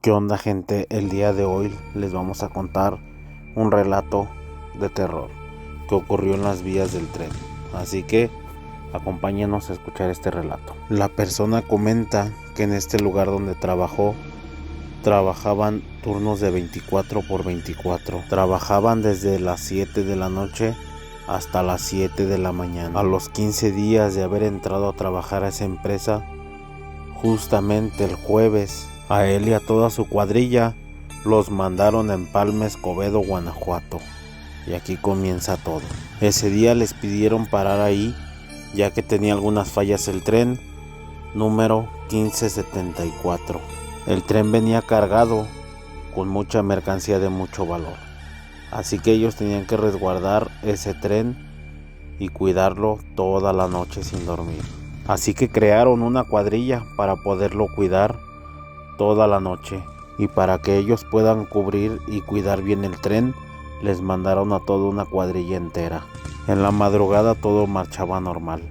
¿Qué onda, gente? El día de hoy les vamos a contar un relato de terror que ocurrió en las vías del tren. Así que acompáñenos a escuchar este relato. La persona comenta que en este lugar donde trabajaban turnos de 24 por 24. Trabajaban desde las 7 de la noche hasta las 7 de la mañana. A los 15 días de haber entrado a trabajar a esa empresa, justamente el jueves, a él y a toda su cuadrilla los mandaron a Empalme, Escobedo, Guanajuato. Y aquí comienza todo. Ese día les pidieron parar ahí, ya que tenía algunas fallas el tren número 1574. El tren venía cargado con mucha mercancía de mucho valor. Así que ellos tenían que resguardar ese tren y cuidarlo toda la noche sin dormir. Así que crearon una cuadrilla para poderlo cuidar toda la noche, y para que ellos puedan cubrir y cuidar bien el tren, les mandaron a toda una cuadrilla entera. En la madrugada todo marchaba normal.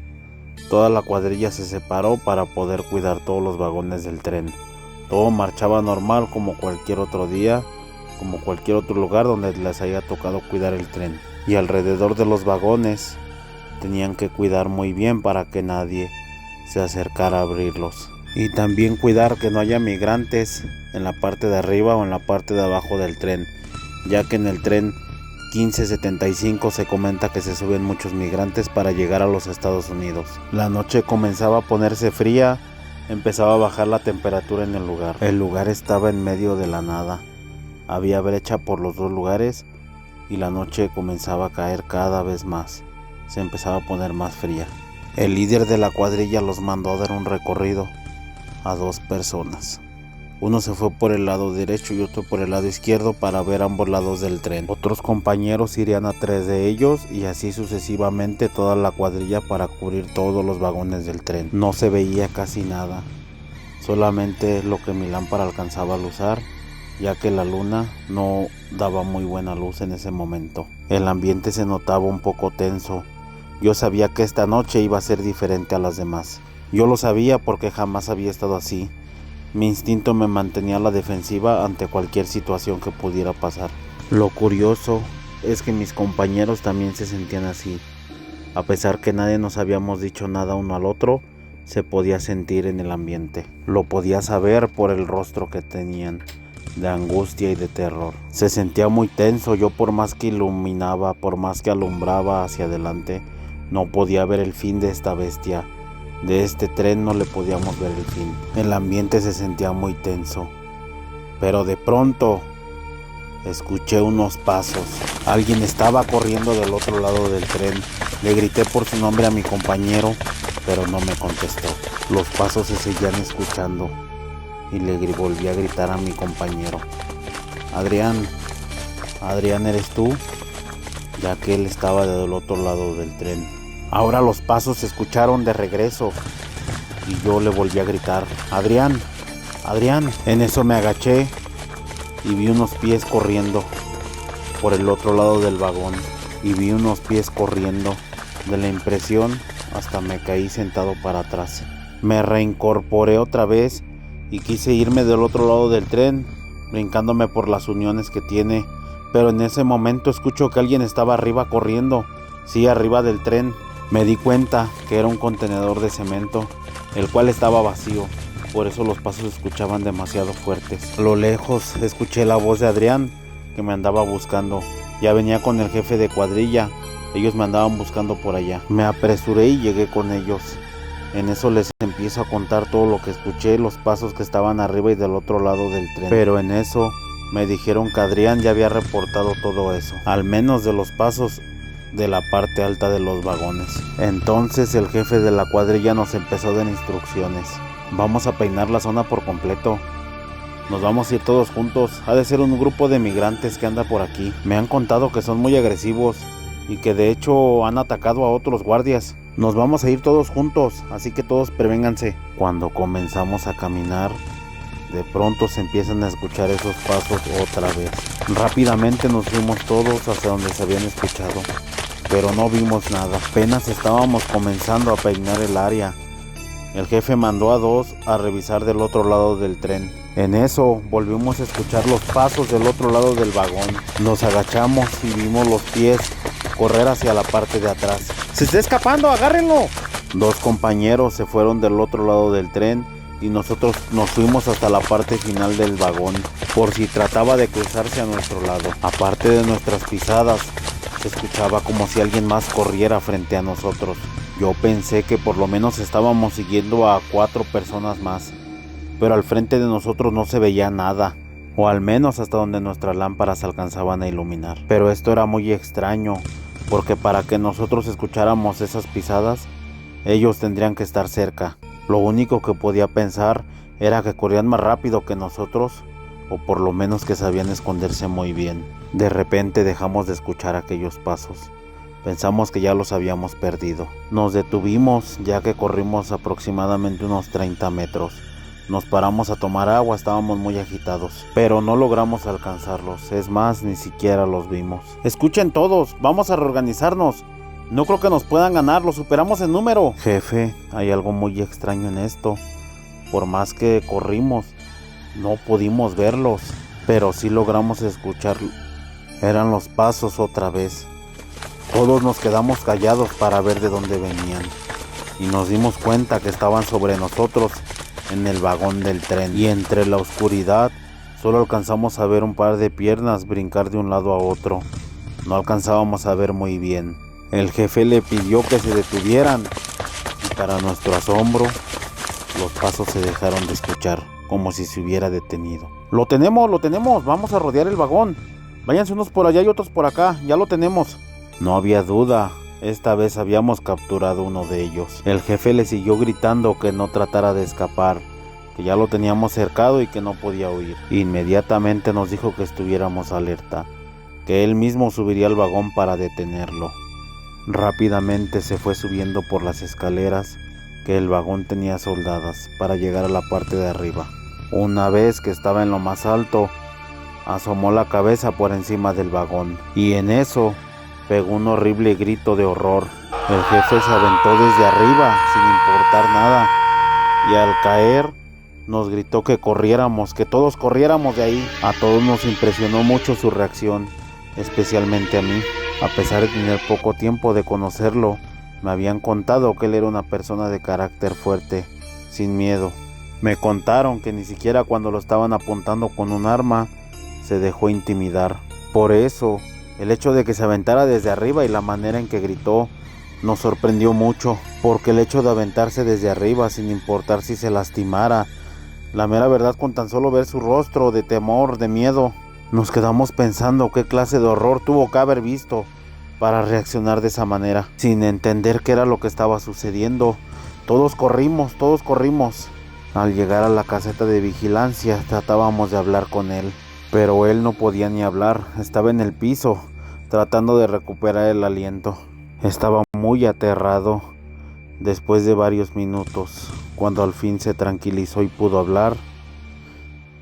Toda la cuadrilla se separó para poder cuidar todos los vagones del tren. Todo marchaba normal como cualquier otro día, como cualquier otro lugar donde les haya tocado cuidar el tren. Y alrededor de los vagones tenían que cuidar muy bien para que nadie se acercara a abrirlos. Y también cuidar que no haya migrantes en la parte de arriba o en la parte de abajo del tren, ya que en el tren 1575 se comenta que se suben muchos migrantes para llegar a los Estados Unidos. La noche comenzaba a ponerse fría, empezaba a bajar la temperatura en el lugar. El lugar estaba en medio de la nada, había brecha por los dos lugares y la noche comenzaba a caer cada vez más, se empezaba a poner más fría. El líder de la cuadrilla los mandó a dar un recorrido a dos personas. Uno se fue por el lado derecho y otro por el lado izquierdo para ver ambos lados del tren. Otros compañeros irían a tres de ellos y así sucesivamente toda la cuadrilla para cubrir todos los vagones del tren. No se veía casi nada, solamente lo que mi lámpara alcanzaba a luzar, ya que la luna no daba muy buena luz en ese momento. El ambiente se notaba un poco tenso. Yo sabía que esta noche iba a ser diferente a las demás. Yo lo sabía porque jamás había estado así. Mi instinto me mantenía a la defensiva ante cualquier situación que pudiera pasar. Lo curioso es que mis compañeros también se sentían así. A pesar que nadie nos habíamos dicho nada uno al otro, se podía sentir en el ambiente. Lo podía saber por el rostro que tenían, de angustia y de terror. Se sentía muy tenso. Yo, por más que iluminaba, por más que alumbraba hacia adelante, no podía ver el fin de esta bestia. De este tren no le podíamos ver el fin. El ambiente se sentía muy tenso. Pero de pronto escuché unos pasos. Alguien estaba corriendo del otro lado del tren. Le grité por su nombre a mi compañero, pero no me contestó. Los pasos se seguían escuchando y le volví a gritar a mi compañero: Adrián, Adrián, ¿eres tú? Ya que él estaba del otro lado del tren. Ahora los pasos se escucharon de regreso y yo le volví a gritar: Adrián, Adrián. En eso me agaché y vi unos pies corriendo por el otro lado del vagón. Y vi unos pies corriendo. De la impresión hasta me caí sentado para atrás. Me reincorporé otra vez y quise irme del otro lado del tren, brincándome por las uniones que tiene. Pero en ese momento escucho que alguien estaba arriba corriendo. Sí, arriba del tren. Me di cuenta que era un contenedor de cemento, el cual estaba vacío, por eso los pasos se escuchaban demasiado fuertes. A lo lejos escuché la voz de Adrián, que me andaba buscando. Ya venía con el jefe de cuadrilla, ellos me andaban buscando por allá. Me apresuré y llegué con ellos. En eso les empiezo a contar todo lo que escuché, los pasos que estaban arriba y del otro lado del tren. Pero en eso me dijeron que Adrián ya había reportado todo eso, al menos de los pasos de la parte alta de los vagones. Entonces el jefe de la cuadrilla nos empezó a dar instrucciones: vamos a peinar la zona por completo, nos vamos a ir todos juntos, ha de ser un grupo de migrantes que anda por aquí. Me han contado que son muy agresivos y que de hecho han atacado a otros guardias. Nos vamos a ir todos juntos, así que todos prevénganse. Cuando comenzamos a caminar, de pronto se empiezan a escuchar esos pasos otra vez. Rápidamente nos fuimos todos hacia donde se habían escuchado, pero no vimos nada. Apenas estábamos comenzando a peinar el área El jefe mandó a 2 a revisar del otro lado del tren. En eso volvimos a escuchar los pasos del otro lado del vagón. Nos agachamos y vimos los pies correr hacia la parte de atrás. ¡Se está escapando! ¡Agárrenlo! 2 compañeros se fueron del otro lado del tren y nosotros nos fuimos hasta la parte final del vagón por si trataba de cruzarse a nuestro lado. Aparte de nuestras pisadas, se escuchaba como si alguien más corriera frente a nosotros. Yo pensé que por lo menos estábamos siguiendo a 4 personas más, pero al frente de nosotros no se veía nada, o al menos hasta donde nuestras lámparas alcanzaban a iluminar. Pero esto era muy extraño, porque para que nosotros escucháramos esas pisadas, ellos tendrían que estar cerca. Lo único que podía pensar era que corrían más rápido que nosotros, o por lo menos que sabían esconderse muy bien. De repente dejamos de escuchar aquellos pasos. Pensamos que ya los habíamos perdido. Nos detuvimos ya que corrimos aproximadamente unos 30 metros. Nos paramos a tomar agua, estábamos muy agitados, pero no logramos alcanzarlos. Es más, ni siquiera los vimos. Escuchen todos, vamos a reorganizarnos. No creo que nos puedan ganar, los superamos en número. Jefe, hay algo muy extraño en esto. Por más que corrimos, no pudimos verlos, pero sí logramos escuchar. Eran los pasos otra vez. Todos nos quedamos callados para ver de dónde venían, y nos dimos cuenta que estaban sobre nosotros en el vagón del tren, y entre la oscuridad solo alcanzamos a ver un par de piernas brincar de un lado a otro. No alcanzábamos a ver muy bien. El jefe le pidió que se detuvieran, y para nuestro asombro, los pasos se dejaron de escuchar, como si se hubiera detenido. ¡Lo tenemos! ¡Vamos a rodear el vagón! Váyanse unos por allá y otros por acá, ya lo tenemos. No había duda, esta vez habíamos capturado uno de ellos. El jefe le siguió gritando que no tratara de escapar, que ya lo teníamos cercado y que no podía huir. Inmediatamente nos dijo que estuviéramos alerta, que él mismo subiría al vagón para detenerlo. Rápidamente se fue subiendo por las escaleras que el vagón tenía soldadas para llegar a la parte de arriba. Una vez que estaba en lo más alto, asomó la cabeza por encima del vagón, y en eso pegó un horrible grito de horror. El jefe se aventó desde arriba sin importar nada, y al caer nos gritó que corriéramos, que todos corriéramos de ahí. A todos nos impresionó mucho su reacción, especialmente a mí. A pesar de tener poco tiempo de conocerlo, me habían contado que él era una persona de carácter fuerte, sin miedo. Me contaron que ni siquiera cuando lo estaban apuntando con un arma se dejó intimidar. Por eso, el hecho de que se aventara desde arriba y la manera en que gritó nos sorprendió mucho, porque el hecho de aventarse desde arriba sin importar si se lastimara, la mera verdad, con tan solo ver su rostro de temor, de miedo, nos quedamos pensando qué clase de horror tuvo que haber visto para reaccionar de esa manera, sin entender qué era lo que estaba sucediendo. Todos corrimos. Al llegar a la caseta de vigilancia tratábamos de hablar con él, pero él no podía ni hablar, estaba en el piso, tratando de recuperar el aliento. Estaba muy aterrado. Después de varios minutos, cuando al fin se tranquilizó y pudo hablar,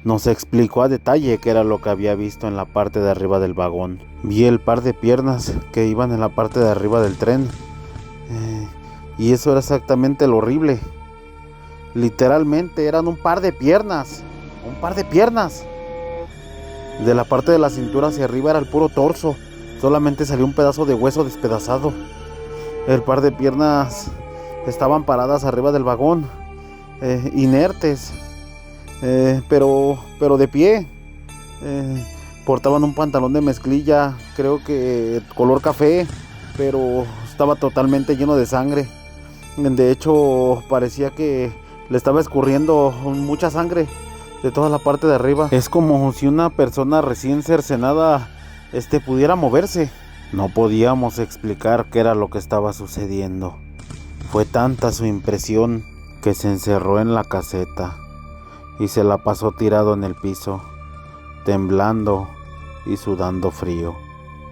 nos explicó a detalle qué era lo que había visto en la parte de arriba del vagón. Vi el par de piernas que iban en la parte de arriba del tren, y eso era exactamente lo horrible. Literalmente eran un par de piernas. De la parte de la cintura hacia arriba era el puro torso. Solamente salió un pedazo de hueso despedazado. El par de piernas estaban paradas arriba del vagón, inertes, pero de pie. Portaban un pantalón de mezclilla, creo que color café, pero estaba totalmente lleno de sangre. De hecho, parecía que le estaba escurriendo mucha sangre de toda la parte de arriba. Es como si una persona recién cercenada pudiera moverse. No podíamos explicar qué era lo que estaba sucediendo. Fue tanta su impresión que se encerró en la caseta y se la pasó tirado en el piso, temblando y sudando frío.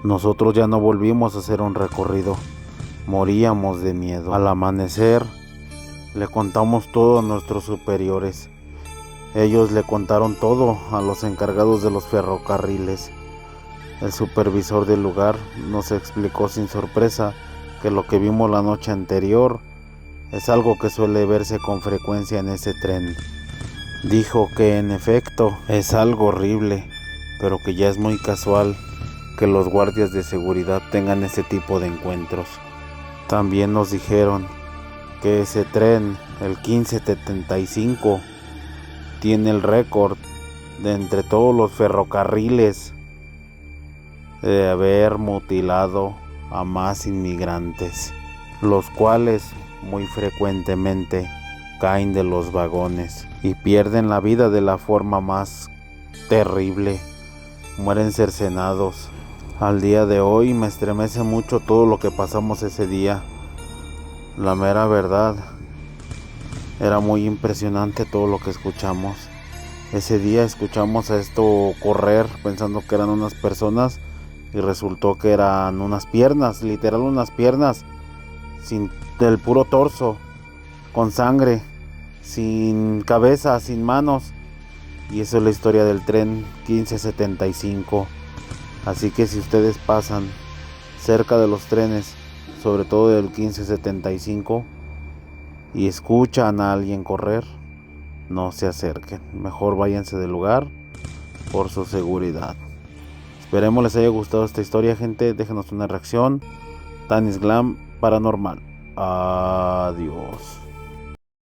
Nosotros ya no volvimos a hacer un recorrido. Moríamos de miedo. Al amanecer, le contamos todo a nuestros superiores. Ellos le contaron todo a los encargados de los ferrocarriles. El supervisor del lugar nos explicó sin sorpresa que lo que vimos la noche anterior Es algo que suele verse con frecuencia en ese tren. Dijo que en efecto es algo horrible, pero que ya es muy casual que los guardias de seguridad tengan ese tipo de encuentros. También nos dijeron que ese tren, el 1575, tiene el récord de entre todos los ferrocarriles de haber mutilado a más inmigrantes, los cuales muy frecuentemente caen de los vagones y pierden la vida de la forma más terrible, mueren cercenados. Al día de hoy me estremece mucho todo lo que pasamos ese día. La mera verdad, era muy impresionante todo lo que escuchamos. Ese día escuchamos a esto correr pensando que eran unas personas y resultó que eran unas piernas, literal unas piernas, sin del puro torso, con sangre, sin cabeza, sin manos. Y eso es la historia del tren 1575. Así que si ustedes pasan cerca de los trenes, sobre todo del 1575, y escuchan a alguien correr, no se acerquen. Mejor váyanse del lugar por su seguridad. Esperemos les haya gustado esta historia, gente. Déjenos una reacción. Tanis Glam Paranormal. Adiós.